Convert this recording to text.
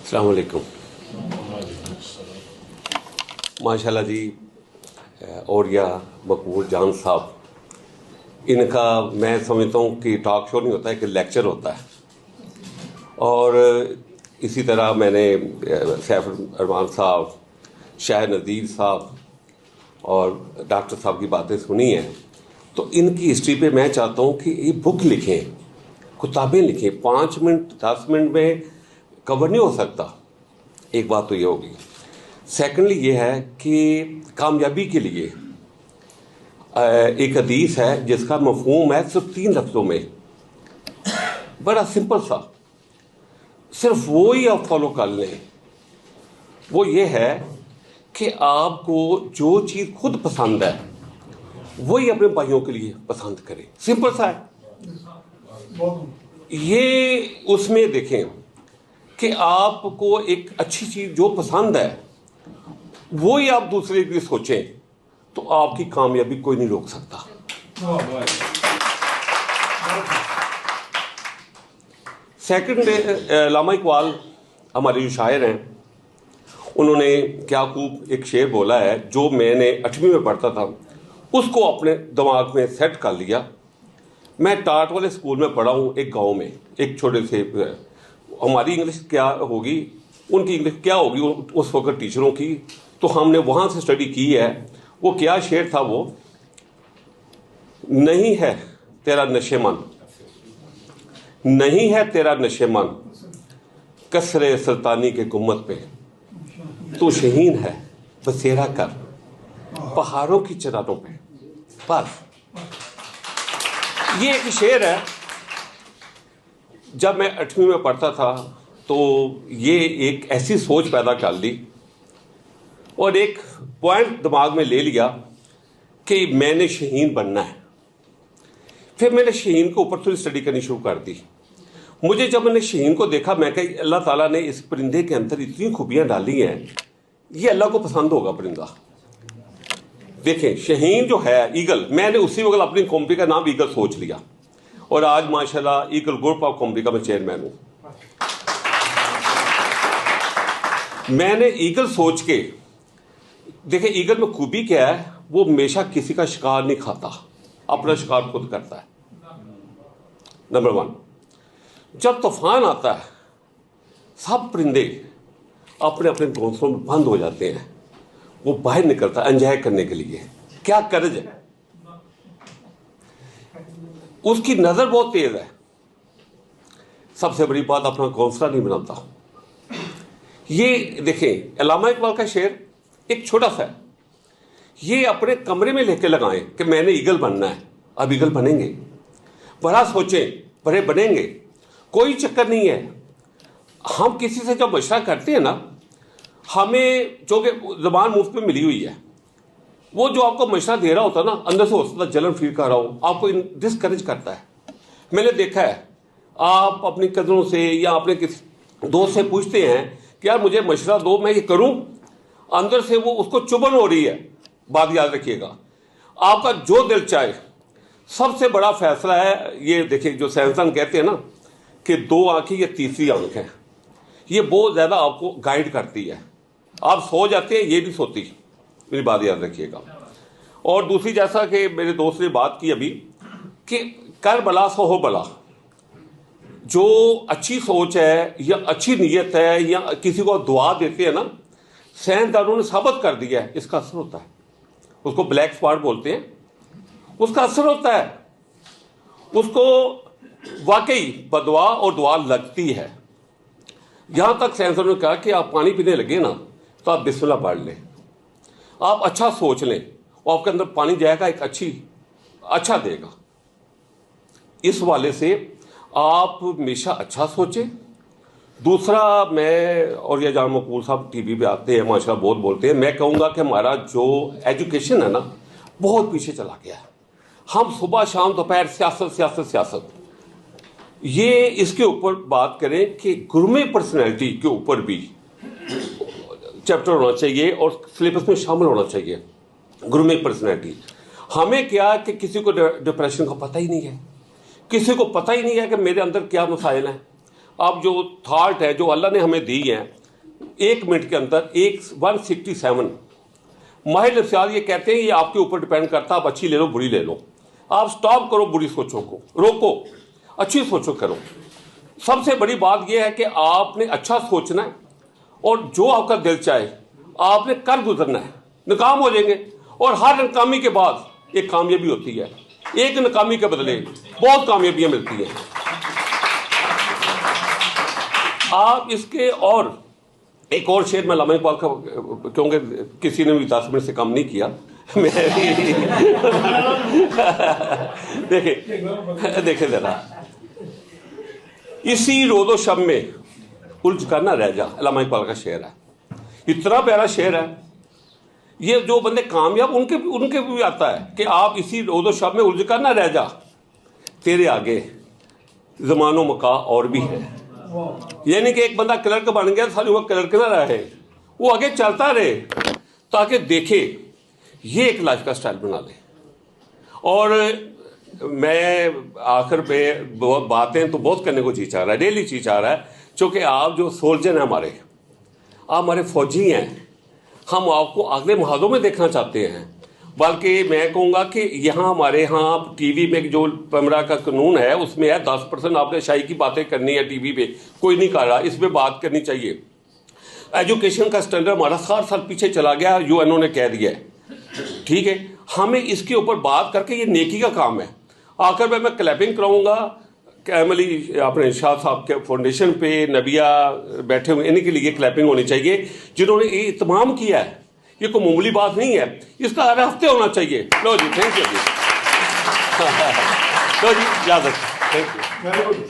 السلام علیکم. ماشاء اللہ جی. اوریہ مقبول جان صاحب، ان کا میں سمجھتا ہوں کہ ٹاک شو نہیں ہوتا ہے کہ لیکچر ہوتا ہے. اور اسی طرح میں نے سیف الرحمان صاحب، شاہ نذیر صاحب اور ڈاکٹر صاحب کی باتیں سنی ہیں. تو ان کی ہسٹری پہ میں چاہتا ہوں کہ یہ بک لکھیں، کتابیں لکھیں. 5 منٹ 10 منٹ میں کور نہیں ہو سکتا. ایک بات تو یہ ہوگی. سیکنڈلی یہ ہے کہ کامیابی کے لیے ایک حدیث ہے جس کا مفہوم ہے صرف 3 لفظوں میں، بڑا سمپل سا، صرف وہی آپ فالو کر لیں. وہ یہ ہے کہ آپ کو جو چیز خود پسند ہے وہی اپنے بھائیوں کے لیے پسند کریں. سمپل سا ہے یہ. اس میں دیکھیں کہ آپ کو ایک اچھی چیز جو پسند ہے وہی آپ دوسرے کے لیے سوچیں تو آپ کی کامیابی کوئی نہیں روک سکتا. سیکنڈ، علامہ اقبال ہمارے جو شاعر ہیں، انہوں نے کیا خوب ایک شعر بولا ہے جو میں نے 8ویں میں پڑھتا تھا، اس کو اپنے دماغ میں سیٹ کر لیا. میں ٹاٹ والے اسکول میں پڑھا ہوں، ایک گاؤں میں، ایک چھوٹے سے. ہماری انگلش کیا ہوگی، ان کی انگلش کیا ہوگی اس وقت ٹیچروں کی، تو ہم نے وہاں سے اسٹڈی کی ہے. وہ کیا شعر تھا، وہ نہیں ہے تیرا نشے من، نہیں ہے تیرا نشے من کسرے سلطانی کے گمت پہ، تو شہین ہے بسیرا کر پہاڑوں کی چرانوں پہ. بس یہ ایک شعر ہے. جب میں 8ویں میں پڑھتا تھا تو یہ ایک ایسی سوچ پیدا کر لی اور ایک پوائنٹ دماغ میں لے لیا کہ میں نے شہین بننا ہے. پھر میں نے شہین کے اوپر تھوڑی اسٹڈی کرنی شروع کر دی. مجھے جب میں نے شہین کو دیکھا، میں کہ اللہ تعالیٰ نے اس پرندے کے اندر اتنی خوبیاں ڈالی ہیں، یہ اللہ کو پسند ہوگا پرندہ. دیکھیں شہین جو ہے ایگل، میں نے اسی وقت اپنی کمپنی کا نام ایگل سوچ لیا اور آج ماشاءاللہ ایگل گروپ آف کمپنی کا میں چیئرمین ہوں. میں نے ایگل سوچ کے دیکھیں ایگل میں خوبی کیا ہے، وہ ہمیشہ کسی کا شکار نہیں کھاتا، اپنا شکار خود کرتا ہے. نمبر 1. جب طوفان آتا ہے سب پرندے اپنے اپنے گھونسلوں میں بند ہو جاتے ہیں، وہ باہر نکلتا ہے انجوائے کرنے کے لیے. کیا کرج ہے اس کی، نظر بہت تیز ہے. سب سے بڑی بات اپنا گھونسلہ نہیں بناتا. یہ دیکھیں علامہ اقبال کا شعر ایک چھوٹا سا ہے. یہ اپنے کمرے میں لے کے لگائیں کہ میں نے ایگل بننا ہے. اب ایگل بنیں گے، بڑا سوچیں، بڑے بنیں گے. کوئی چکر نہیں ہے. ہم کسی سے جب مشورہ کرتے ہیں نا، ہمیں چونکہ زبان مفت میں ملی ہوئی ہے، وہ جو آپ کو مشورہ دے رہا ہوتا ہے نا، اندر سے ہو سکتا ہے جلن فیل کر رہا ہو، آپ کو ڈسکریج کرتا ہے. میں نے دیکھا ہے آپ اپنی قدروں سے یا اپنے کسی دوست سے پوچھتے ہیں کہ یار مجھے مشورہ دو، میں یہ کروں، اندر سے وہ اس کو چبھن ہو رہی ہے. بات یاد رکھیے گا، آپ کا جو دل چاہے. سب سے بڑا فیصلہ ہے یہ. دیکھیں جو سائنسدان کہتے ہیں نا کہ 2 آنکھیں یا تیسری آنکھ ہے، یہ بہت زیادہ آپ کو گائیڈ کرتی ہے. آپ سو جاتے ہیں، یہ نہیں سوتی. میری بات یاد رکھیے گا. اور دوسری، جیسا کہ میرے دوست نے بات کی ابھی کہ کر بلا سو ہو بلا. جو اچھی سوچ ہے یا اچھی نیت ہے یا کسی کو دعا دیتے ہیں نا، سائنسدانوں نے ثابت کر دیا ہے اس کا اثر ہوتا ہے. اس کو بلیک اسپاٹ بولتے ہیں، اس کا اثر ہوتا ہے. اس کو واقعی بدعا اور دعا لگتی ہے. یہاں تک سائنسدانوں نے کہا کہ آپ پانی پینے لگے نا تو آپ بسم اللہ پڑھ لیں، آپ اچھا سوچ لیں، اور آپ کے اندر پانی جائے گا، ایک اچھا دے گا. اس والے سے آپ ہمیشہ اچھا سوچیں. دوسرا، میں اور یہ جان مقبول صاحب ٹی وی پہ آتے ہیں، ماشاءاللہ بہت بولتے ہیں. میں کہوں گا کہ ہمارا جو ایجوکیشن ہے نا بہت پیچھے چلا گیا ہے. ہم صبح شام دوپہر سیاست. یہ اس کے اوپر بات کریں کہ گرمے پرسنالٹی کے اوپر بھی چیپٹر ہونا چاہیے اور سلیبس میں شامل ہونا چاہیے. گرمے پرسنالٹی. ہمیں کیا کہ کسی کو ڈپریشن کا پتہ ہی نہیں ہے، کسی کو پتہ ہی نہیں ہے کہ میرے اندر کیا مسائل ہیں. اب جو تھاٹ ہے جو اللہ نے ہمیں دی ہے 1 منٹ کے اندر 167 ماہر نفسیات یہ کہتے ہیں یہ آپ کے اوپر ڈپینڈ کرتا ہے، آپ اچھی لے لو بری لے لو، آپ سٹاپ کرو بری سوچوں کو، روکو، اچھی سوچو کرو۔ سب سے بڑی بات یہ ہے کہ آپ نے اچھا سوچنا ہے اور جو آپ کا دل چاہے آپ نے کر گزرنا ہے، ناکام ہو جائیں گے، اور ہر ناکامی کے بعد ایک کامیابی ہوتی ہے، ایک ناکامی کے بدلے بہت کامیابیاں ملتی ہیں۔ آپ اس کے اور ایک اور شعر میں علامہ اقبال کا، کیونکہ کسی نے بھی 10 منٹ سے کم نہیں کیا، دیکھیں ذرا، اسی روز و شب میں الجھ کر نہ رہ جا، علامہ اقبال کا شعر ہے، اتنا پیارا شعر ہے۔ یہ جو بندے کامیاب ان کے بھی آتا ہے کہ آپ اسی روز و شب میں الجھ کر نہ رہ جا، تیرے آگے زمان و مکان اور بھی ہے۔ یعنی کہ ایک بندہ کلرک بن گیا، ساری وہ کلرک نہ رہے، وہ آگے چلتا رہے تاکہ دیکھے، یہ ایک لائف کا سٹائل بنا لے۔ اور میں آخر پہ باتیں تو بہت کرنے کو جی چاہ رہا ہے، ڈیلی جی چاہ رہا ہے، چونکہ آپ جو سولجر ہیں ہمارے، آپ ہمارے فوجی ہیں، ہم آپ کو اگلے محاذوں میں دیکھنا چاہتے ہیں۔ بلکہ میں کہوں گا کہ یہاں ہمارے ہاں ٹی وی میں جو 15 کا قانون ہے اس میں ہے 10% آپ نے شاہی کی باتیں کرنی ہے ٹی وی پہ، کوئی نہیں کر رہا، اس پہ بات کرنی چاہیے۔ ایجوکیشن کا سٹینڈرڈ ہمارا 60 سال پیچھے چلا گیا، UN نے کہہ دیا ہے، ٹھیک ہے، ہمیں اس کے اوپر بات کر کے، یہ نیکی کا کام ہے۔ آخر میں کلیپنگ کراؤں گا کہ عملی اپنے شاہ صاحب کے فاؤنڈیشن پہ نبیہ بیٹھے ہوئے، ان کے لیے کلیپنگ ہونی چاہیے جنہوں نے یہ اہتمام کیا ہے، یہ کوئی معمولی بات نہیں ہے، اس کا ہر ہفتے ہونا چاہیے۔ لو جی، تھینک یو جی، لو جی، اجازت، تھینک یو۔